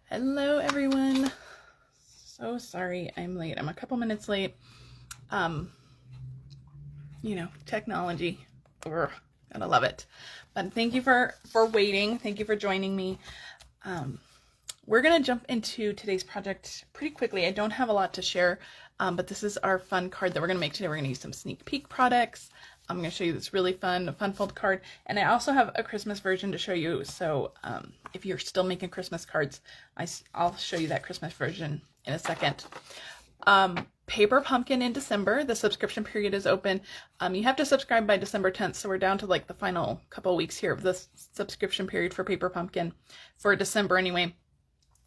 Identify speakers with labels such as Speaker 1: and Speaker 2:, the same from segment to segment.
Speaker 1: Hello everyone. So sorry I'm late. I'm a couple minutes late. Technology. Gotta love it. But thank you for waiting. Thank you for joining me. We're gonna jump into today's project pretty quickly. I don't have a lot to share, but this is our fun card that we're gonna make today. We're gonna use some sneak peek products. I'm going to show you this really fun fold card, and I also have a Christmas version to show you. So if you're still making Christmas cards, I'll show you that Christmas version in a second. Paper Pumpkin in December. The subscription period is open. You have to subscribe by December 10th, so we're down to like the final couple weeks here of this subscription period for Paper Pumpkin for December anyway.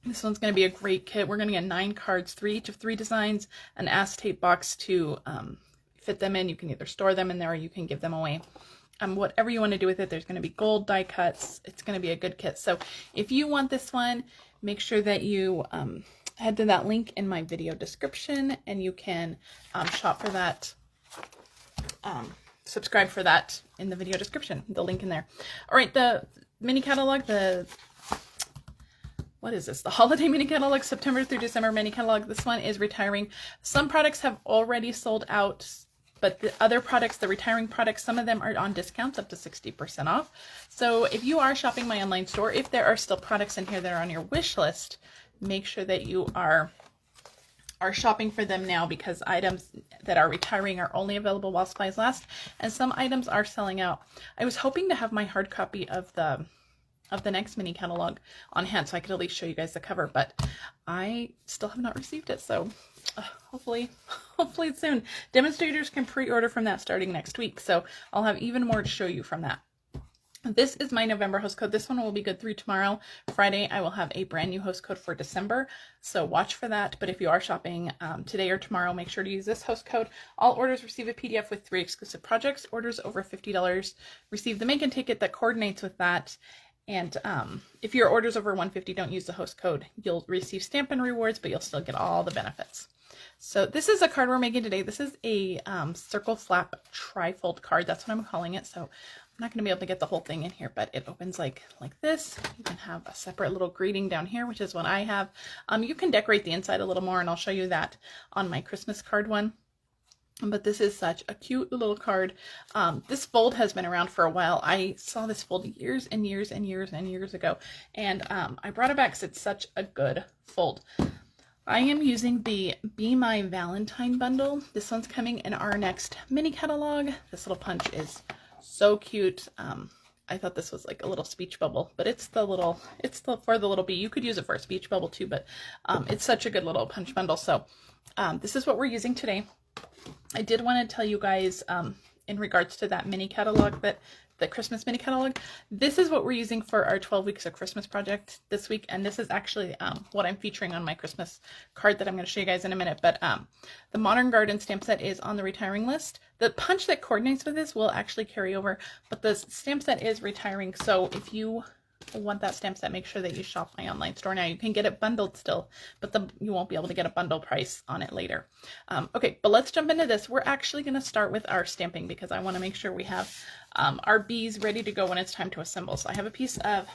Speaker 1: This one's going to be a great kit. We're going to get 9 cards, 3 each of 3 designs, an acetate box to fit them in. You can either store them in there or you can give them away. Whatever you want to do with it. There's going to be gold die cuts. It's going to be a good kit. So if you want this one, make sure that you head to that link in my video description, and you can shop for that, subscribe for that in the video description, the link in there. All right, the mini catalog, what is this? The holiday mini catalog, September through December mini catalog. This one is retiring. Some products have already sold out, but the other products, the retiring products, some of them are on discounts up to 60% off. So if you are shopping my online store, if there are still products in here that are on your wish list, make sure that you are shopping for them now, because items that are retiring are only available while supplies last, and some items are selling out. I was hoping to have my hard copy of the next mini catalog on hand so I could at least show you guys the cover, but I still have not received it, so hopefully it's soon. Demonstrators can pre-order from that starting next week, so I'll have even more to show you from that. This is my November host code. This one will be good through tomorrow. Friday, I will have a brand new host code for December, so watch for that. But if you are shopping today or tomorrow, make sure to use this host code. All orders receive a PDF with 3 exclusive projects. Orders over $50 receive the make and take it that coordinates with that. And if your order's over $150, don't use the host code. You'll receive Stampin Rewards, but you'll still get all the benefits. So this is a card we're making today. This is a circle flap trifold card. That's what I'm calling it. So I'm not going to be able to get the whole thing in here, but it opens like this. You can have a separate little greeting down here, which is what I have. You can decorate the inside a little more, and I'll show you that on my Christmas card one. But this is such a cute little card. This fold has been around for a while. I saw this fold years and years and years and years ago, and I brought it back because it's such a good fold. I am using the Be My Valentine bundle. This one's coming in our next mini catalog. This little punch is so cute. I thought this was like a little speech bubble, but it's for the little bee. You could use it for a speech bubble too, but it's such a good little punch bundle. So this is what we're using today. I did want to tell you guys in regards to that mini catalog, the Christmas mini catalog, this is what we're using for our 12 weeks of Christmas project this week. And this is actually what I'm featuring on my Christmas card that I'm going to show you guys in a minute. But the Modern Garden stamp set is on the retiring list. The punch that coordinates with this will actually carry over, but the stamp set is retiring. So if you want that stamp set, make sure that you shop my online store now. You can get it bundled still, but you won't be able to get a bundle price on it later. Okay, but let's jump into this. We're actually going to start with our stamping because I want to make sure we have our bees ready to go when it's time to assemble. So I have a piece of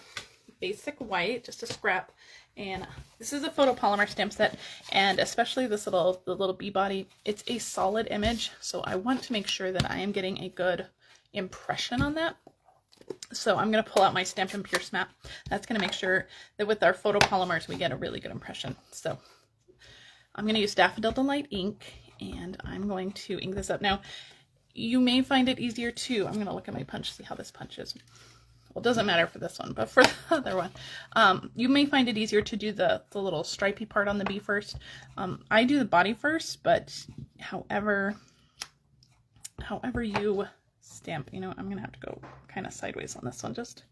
Speaker 1: basic white, just a scrap, and this is a photopolymer stamp set, and especially this the little bee body, it's a solid image, so I want to make sure that I am getting a good impression on that. So I'm going to pull out my Stampin' Pierce map. That's going to make sure that with our photopolymers we get a really good impression. So I'm going to use Daffodil Delight ink, and I'm going to ink this up. Now, you may find it easier to, I'm going to look at my punch, see how this punch is. Well, it doesn't matter for this one, but for the other one, you may find it easier to do the little stripy part on the bee first. I do the body first, but however you stamp, I'm gonna have to go kind of sideways on this one just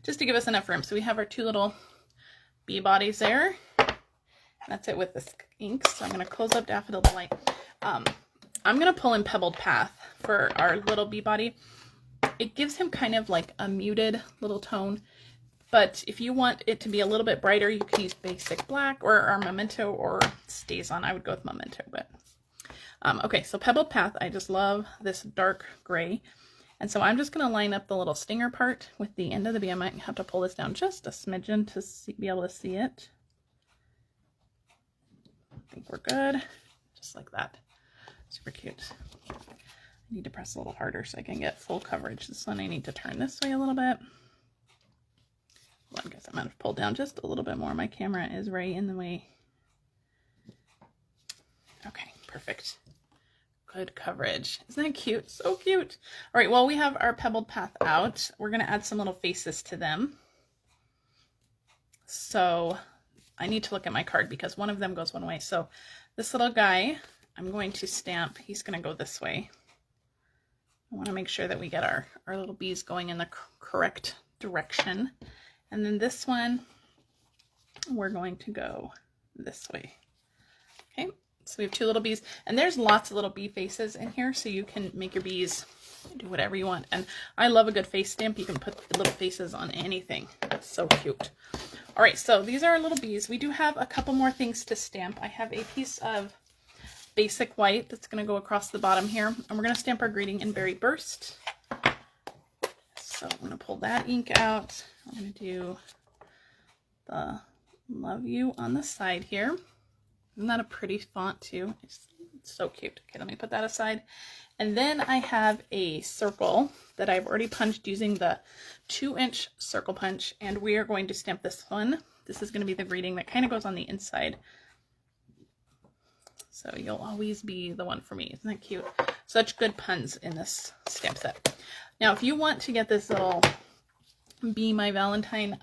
Speaker 1: to give us enough room. So we have our 2 little bee bodies there. That's it with this ink. So I'm gonna close up Daffodil Delight. I'm gonna pull in Pebbled Path for our little bee body. It gives him kind of like a muted little tone, but if you want it to be a little bit brighter, you can use Basic Black or Memento or StazOn. I would go with Memento, but okay, so Pebbled Path, I just love this dark gray. And so I'm just going to line up the little stinger part with the end of the bee. I might have to pull this down just a smidgen to be able to see it. think we're good. Just like that. Super cute. I need to press a little harder so I can get full coverage. This one I need to turn this way a little bit. Well, I guess I might have pulled down just a little bit more. My camera is right in the way. Okay, perfect. Good coverage. Isn't that cute? So cute. All right, well, we have our pebbled path out. We're going to add some little faces to them. So I need to look at my card because one of them goes one way. So this little guy, I'm going to stamp. He's going to go this way. I want to make sure that we get our little bees going in the correct direction. And then this one, we're going to go this way. Okay. So we have 2 little bees, and there's lots of little bee faces in here, so you can make your bees do whatever you want. And I love a good face stamp. You can put little faces on anything. It's so cute. All right, so these are our little bees. We do have a couple more things to stamp. I have a piece of basic white that's going to go across the bottom here, and we're going to stamp our greeting in Berry Burst. So I'm going to pull that ink out. I'm going to do the Love You on the side here. Isn't that a pretty font too? It's so cute. Okay, let me put that aside. And then I have a circle that I've already punched using the 2-inch circle punch, and we are going to stamp this one. This is going to be the greeting that kind of goes on the inside. So you'll always be the one for me. Isn't that cute? Such good puns in this stamp set. Now, if you want to get this little Be My Valentine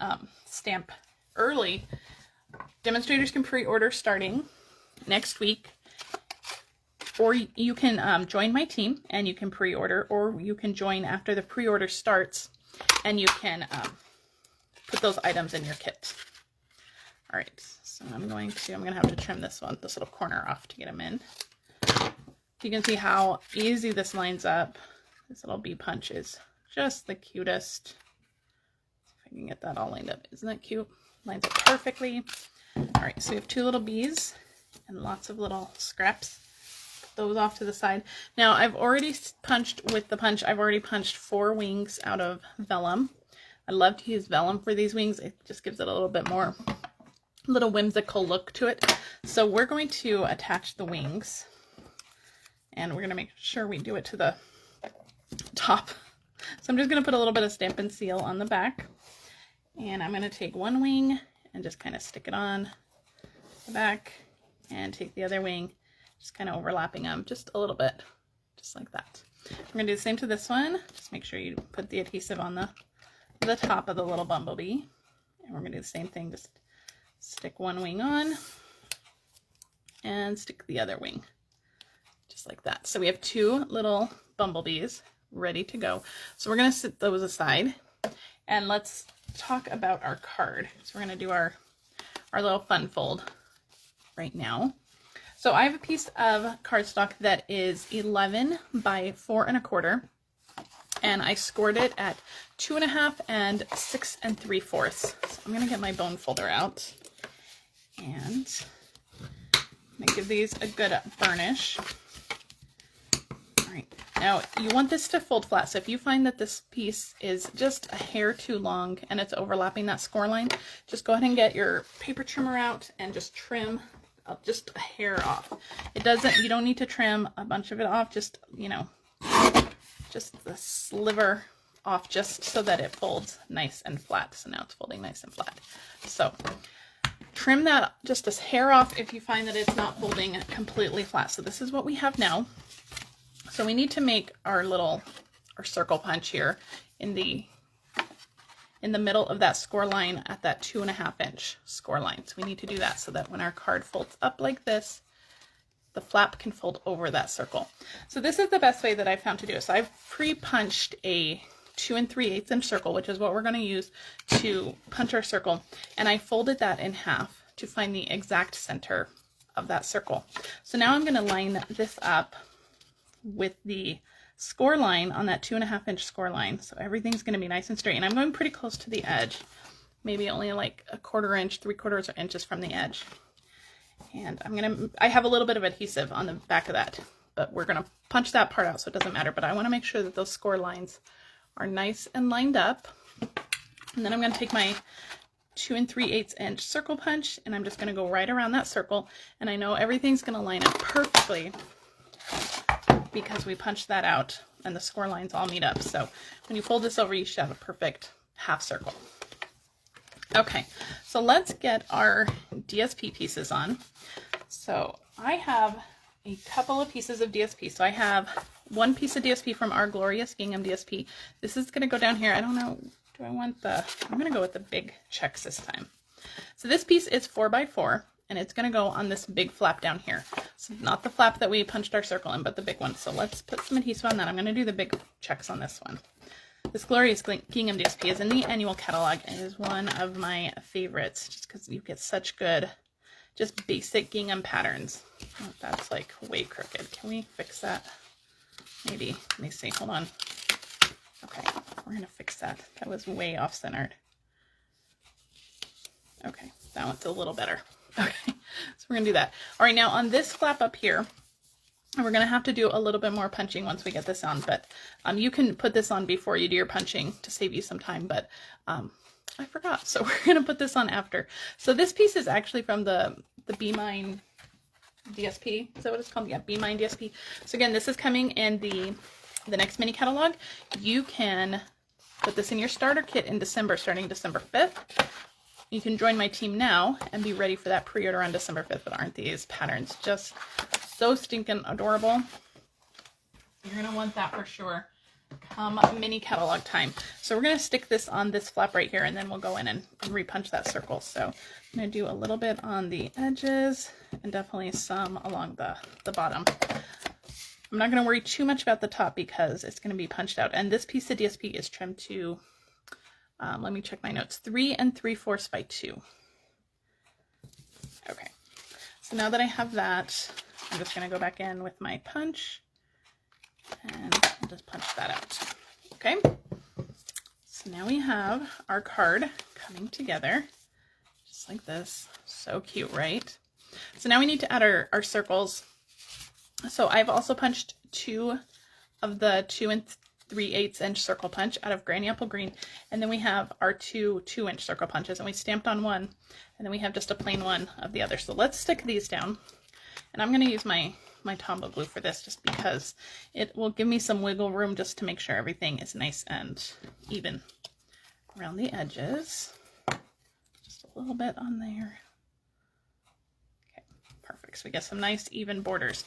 Speaker 1: stamp early, demonstrators can pre-order starting next week, or you can join my team and you can pre-order, or you can join after the pre-order starts and you can put those items in your kit. All right, so I'm gonna have to trim this little corner off to get them in. You can see how easy this lines up. This little bee punch is just the cutest. If I can get that all lined up. Isn't that cute? Lines up perfectly. All right, so we have 2 little bees and lots of little scraps. Put those off to the side. Now, I've already punched with the punch. I've already punched 4 wings out of vellum. I love to use vellum for these wings. It just gives it a little bit more little whimsical look to it. So we're going to attach the wings, and we're going to make sure we do it to the top. So I'm just going to put a little bit of Stampin' Seal on the back, and I'm going to take one wing and just kind of stick it on the back, and take the other wing, just kind of overlapping them just a little bit, just like that. We're going to do the same to this one. Just make sure you put the adhesive on the top of the little bumblebee, and we're going to do the same thing. Just stick one wing on and stick the other wing, just like that. So we have 2 little bumblebees ready to go. So we're going to set those aside, and let's talk about our card. So we're going to do our little fun fold right now. So I have a piece of cardstock that is 11 by 4 1/4, and I scored it at 2.5 and 6 3/4. So I'm going to get my bone folder out, and I'm going to give these a good burnish. All right. Now, you want this to fold flat, so if you find that this piece is just a hair too long and it's overlapping that score line, just go ahead and get your paper trimmer out and just trim just a hair off. You don't need to trim a bunch of it off, just, you know, just the sliver off, just so that it folds nice and flat. So now it's folding nice and flat. So trim that just a hair off if you find that it's not folding completely flat. So this is what we have now. So we need to make our circle punch here in the middle of that score line at that 2.5 inch score line. So we need to do that so that when our card folds up like this, the flap can fold over that circle. So this is the best way that I've found to do it. So I've pre-punched a 2 3/8 inch circle, which is what we're going to use to punch our circle. And I folded that in half to find the exact center of that circle. So now I'm going to line this up with the score line on that 2.5 inch score line. So everything's going to be nice and straight. And I'm going pretty close to the edge, maybe only like 1/4 inch, 3/4 inches from the edge. And I have a little bit of adhesive on the back of that, but we're going to punch that part out so it doesn't matter. But I want to make sure that those score lines are nice and lined up. And then I'm going to take my 2 3/8 inch circle punch, and I'm just going to go right around that circle. And I know everything's going to line up perfectly because we punched that out and the score lines all meet up. So when you fold this over, you should have a perfect half circle. Okay, so let's get our DSP pieces on. So I have a couple of pieces of DSP. So I have one piece of DSP from our glorious Gingham DSP. This is going to go down here. I don't know, do I want the, I'm going to go with the big checks this time. So this piece is 4x4, and it's going to go on this big flap down here. So not the flap that we punched our circle in, but the big one. So let's put some adhesive on that. I'm going to do the big checks on this one. This glorious Gingham DSP is in the annual catalog and is one of my favorites just because you get such good, just basic gingham patterns. Oh, that's like way crooked. Can we fix that? Maybe. Let me see. Hold on. Okay, we're going to fix that. That was way off-centered. Okay, that one's a little better. Okay, so we're going to do that. All right, now on this flap up here, we're going to have to do a little bit more punching once we get this on, but you can put this on before you do your punching to save you some time, but I forgot, so we're going to put this on after. So this piece is actually from the Mine DSP. Is that what it's called? Yeah, Mine DSP. So again, this is coming in the next mini catalog. You can put this in your starter kit in December, starting December 5th. You can join my team now and be ready for that pre-order on December 5th, but aren't these patterns just so stinking adorable? You're going to want that for sure come mini catalog time. So we're going to stick this on this flap right here, and then we'll go in and repunch that circle. So I'm going to do a little bit on the edges and definitely some along the bottom. I'm not going to worry too much about the top because it's going to be punched out. And this piece of DSP is trimmed to, let me check my notes, 3 3/4 by 2. Okay, so now that I have that, I'm just going to go back in with my punch and I'll just punch that out. Okay, so now we have our card coming together just like this. So cute, right? So now we need to add our circles. So I've also punched 2 of the 2 3/8 inch circle punch out of Granny Apple Green, and then we have our 2 2-inch circle punches, and we stamped on one, and then we have just a plain one of the other. So let's stick these down, and I'm going to use my Tombow glue for this just because it will give me some wiggle room just to make sure everything is nice and even around the edges. Just a little bit on there. Okay, perfect. So we get some nice even borders.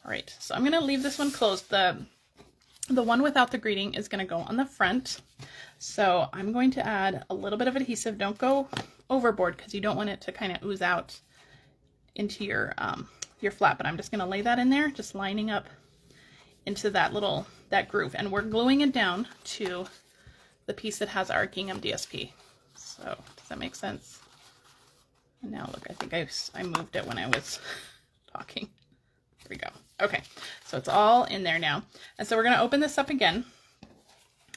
Speaker 1: All right, so I'm going to leave this one closed. The one without the greeting is going to go on the front. So I'm going to add a little bit of adhesive. Don't go overboard because you don't want it to kind of ooze out into your flap. But I'm just going to lay that in there, just lining up into that groove. And we're gluing it down to the piece that has our Gingham DSP. So does that make sense? And now look, I think I moved it when I was talking. There we go. Okay, so it's all in there now. And so we're going to open this up again,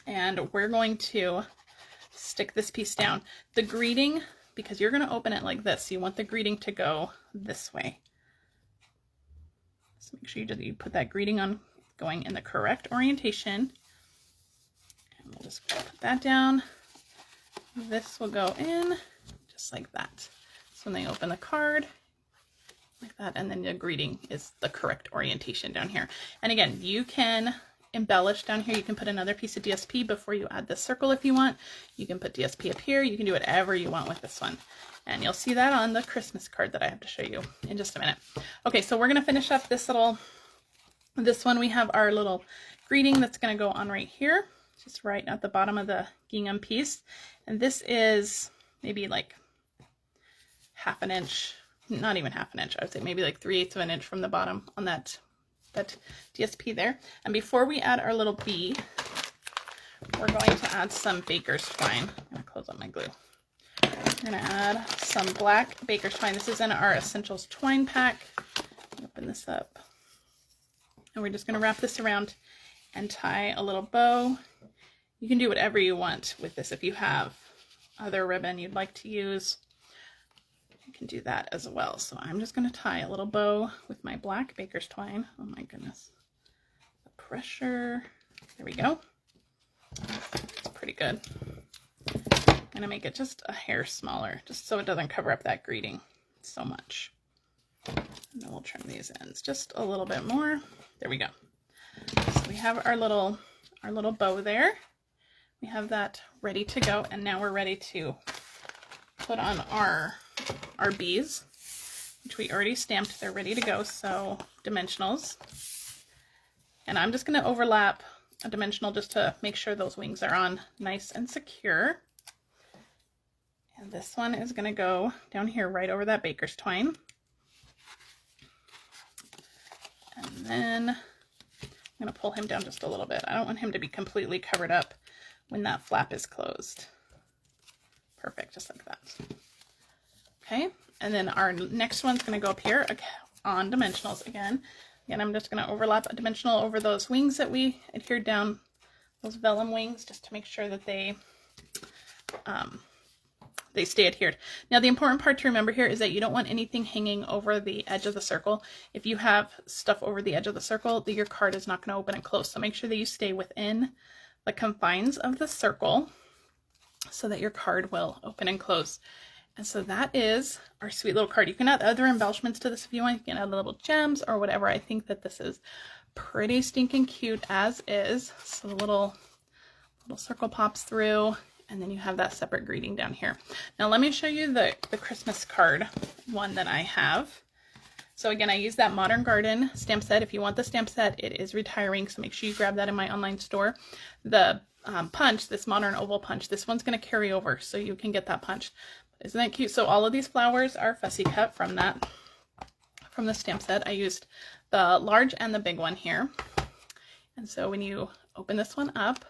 Speaker 1: and we're going to stick this piece down. The greeting, because you're going to open it like this, you want the greeting to go this way. So make sure you put that greeting on going in the correct orientation. And we'll just put that down. This will go in just like that. So when they open the card, like that, and then the greeting is the correct orientation down here. And again, you can embellish down here. You can put another piece of DSP before you add this circle if you want. You can put DSP up here. You can do whatever you want with this one. And you'll see that on the Christmas card that I have to show you in just a minute. Okay, so we're going to finish up this one. We have our little greeting that's going to go on right here, just right at the bottom of the gingham piece. And this is maybe like half an inch. Not even half an inch, I would say maybe like 3/8 of an inch from the bottom on that DSP there. And before we add our little bee, we're going to add some baker's twine. I'm going to close up my glue. We're going to add some black baker's twine. This is in our Essentials twine pack. Open this up. And we're just going to wrap this around and tie a little bow. You can do whatever you want with this. If you have other ribbon you'd like to use, you can do that as well. So I'm just going to tie a little bow with my black baker's twine. Oh my goodness. The pressure. There we go. It's pretty good. I'm gonna make it just a hair smaller, just so it doesn't cover up that greeting so much. And then we'll trim these ends just a little bit more. There we go. So we have our little bow there. We have that ready to go, and now we're ready to put on our bees, which we already stamped. They're ready to go, so dimensionals. And I'm just going to overlap a dimensional just to make sure those wings are on nice and secure. And this one is going to go down here right over that baker's twine. And then I'm going to pull him down just a little bit. I don't want him to be completely covered up when that flap is closed. Perfect, just like that. Okay, and then our next one's going to go up here on dimensionals again. Again, I'm just going to overlap a dimensional over those wings that we adhered down, those vellum wings, just to make sure that they stay adhered. Now, the important part to remember here is that you don't want anything hanging over the edge of the circle. If you have stuff over the edge of the circle, your card is not going to open and close. So make sure that you stay within the confines of the circle so that your card will open and close. And so that is our sweet little card. You can add other embellishments to this if you want. You can add little gems or whatever. I think that this is pretty stinking cute as is. So the little circle pops through, and then you have that separate greeting down here. Now let me show you the Christmas card one that I have. So again, I use that Modern Garden stamp set. If you want the stamp set, it is retiring, so make sure you grab that in my online store. The punch, this Modern Oval punch, this one's going to carry over, so you can get that punch. Isn't that cute? So all of these flowers are fussy cut from the stamp set. I used the large and the big one here. And so when you open this one up,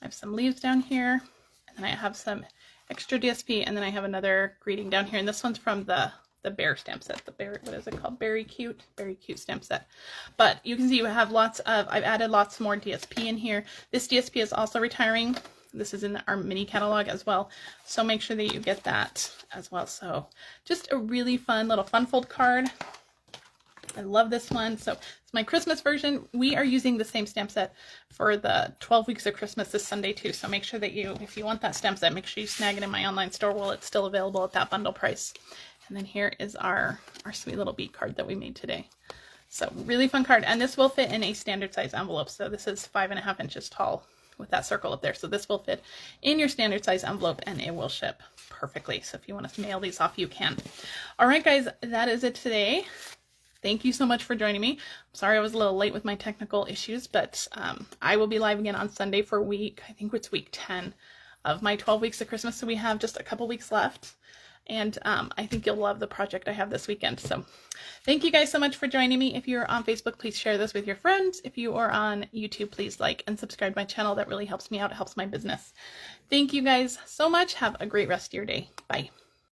Speaker 1: I have some leaves down here, and then I have some extra DSP, and then I have another greeting down here. And this one's from the bear stamp set, the bear, what is it called? Very cute stamp set. But you can see you have lots of, I've added lots more DSP in here. This DSP is also retiring. This is in our mini catalog as well. So make sure that you get that as well. So just a really fun little fun fold card. I love this one. So it's my Christmas version. We are using the same stamp set for the 12 weeks of Christmas this Sunday too. So make sure that if you want that stamp set, make sure you snag it in my online store while it's still available at that bundle price. And then here is our sweet little bead card that we made today. So really fun card. And this will fit in a standard size envelope. So this is 5.5 inches tall with that circle up there. So this will fit in your standard size envelope and it will ship perfectly. So if you want to mail these off, you can. All right, guys, that is it today. Thank you so much for joining me. I'm sorry I was a little late with my technical issues, but I will be live again on Sunday for I think it's week 10 of my 12 weeks of Christmas. So we have just a couple weeks left. And I think you'll love the project I have this weekend. So thank you guys so much for joining me. If you're on Facebook, please share this with your friends. If you are on YouTube, please like and subscribe to my channel. That really helps me out. It helps my business. Thank you guys so much. Have a great rest of your day. Bye.